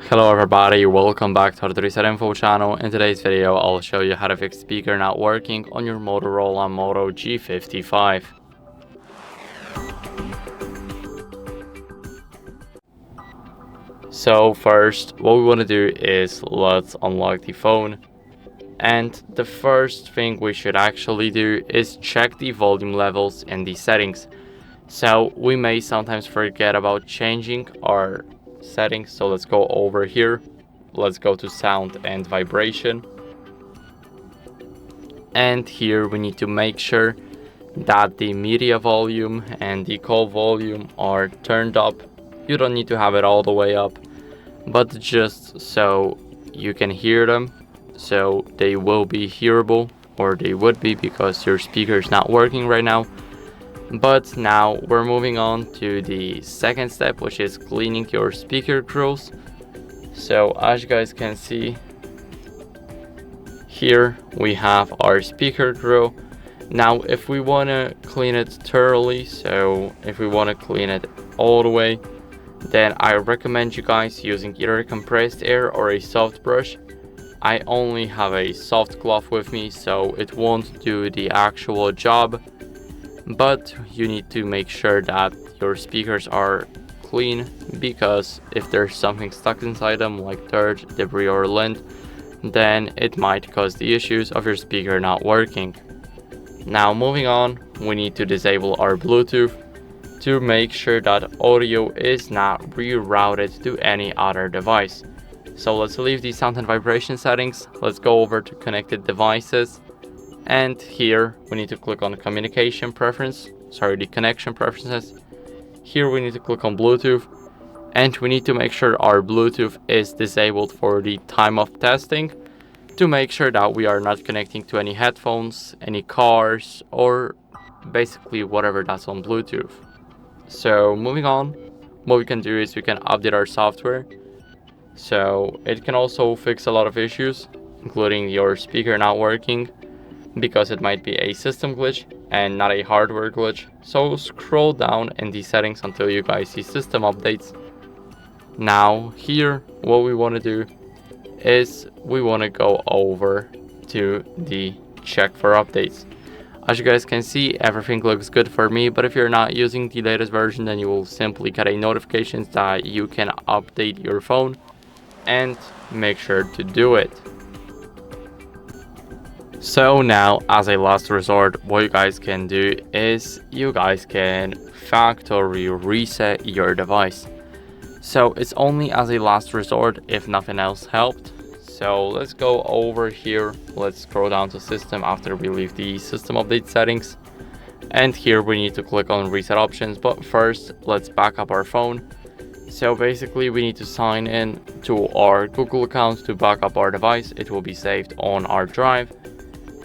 Hello everybody, welcome back to HardReset.Info channel. In today's video, I'll show you how to fix speaker not working on your Motorola Moto G55. So first, what we want to do is let's unlock the phone. And the first thing we should actually do is check the volume levels in the settings. So we may sometimes forget about changing our settings, so let's go over here. Let's go to sound and vibration, and here we need to make sure that the media volume and the call volume are turned up. You don't need to have it all the way up, but just so you can hear them, so they will be hearable, or they would be because your speaker is not working right now. But now we're moving on to the second step, which is cleaning your speaker grills. So as you guys can see, here we have our speaker grill. Now if we want to clean it thoroughly, so if we want to clean it all the way, then I recommend you guys using either compressed air or a soft brush. I only have a soft cloth with me, so it won't do the actual job. But you need to make sure that your speakers are clean, because if there's something stuck inside them like dirt, debris or lint, then it might cause the issues of your speaker not working. Now moving on, we need to disable our Bluetooth to make sure that audio is not rerouted to any other device. So let's leave the sound and vibration settings. Let's go over to connected devices. And here we need to click on the connection preferences. Here we need to click on Bluetooth, and we need to make sure our Bluetooth is disabled for the time of testing, to make sure that we are not connecting to any headphones, any cars, or basically whatever that's on Bluetooth. So moving on, what we can do is we can update our software. So it can also fix a lot of issues, including your speaker not working, because it might be a system glitch and not a hardware glitch. So scroll down in the settings until you guys see system updates. Now here, what we want to do is we want to go over to the check for updates. As you guys can see, everything looks good for me, but if you're not using the latest version, then you will simply get a notification that you can update your phone, and make sure to do it. So now, as a last resort, what you guys can do is you guys can factory reset your device. So it's only as a last resort if nothing else helped. So let's go over here. Let's scroll down to system after we leave the system update settings. And here we need to click on reset options. But first, let's back up our phone. So basically we need to sign in to our Google account to back up our device. It will be saved on our drive.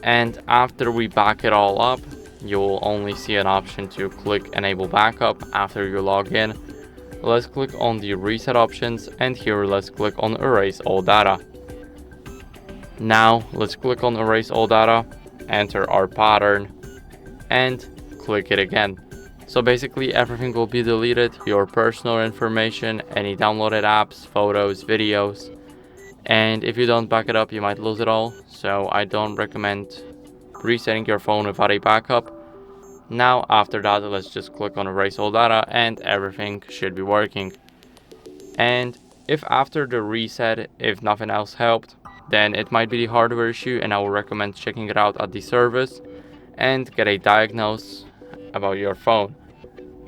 And after we back it all up, you'll only see an option to click enable backup after you log in. Let's click on the reset options, and here let's click on erase all data. Now let's click on erase all data, enter our pattern, and click it again. So basically everything will be deleted, your personal information, any downloaded apps, photos, videos. And if you don't back it up, you might lose it all. So I don't recommend resetting your phone without a backup. Now after that, let's just click on erase all data, and everything should be working. And if after the reset, if nothing else helped, then it might be the hardware issue, and I will recommend checking it out at the service and get a diagnosis about your phone.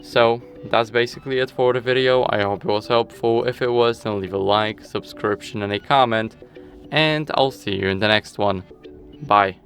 So that's basically it for the video. I hope it was helpful. If it was, then leave a like, subscription, and a comment, and I'll see you in the next one. Bye.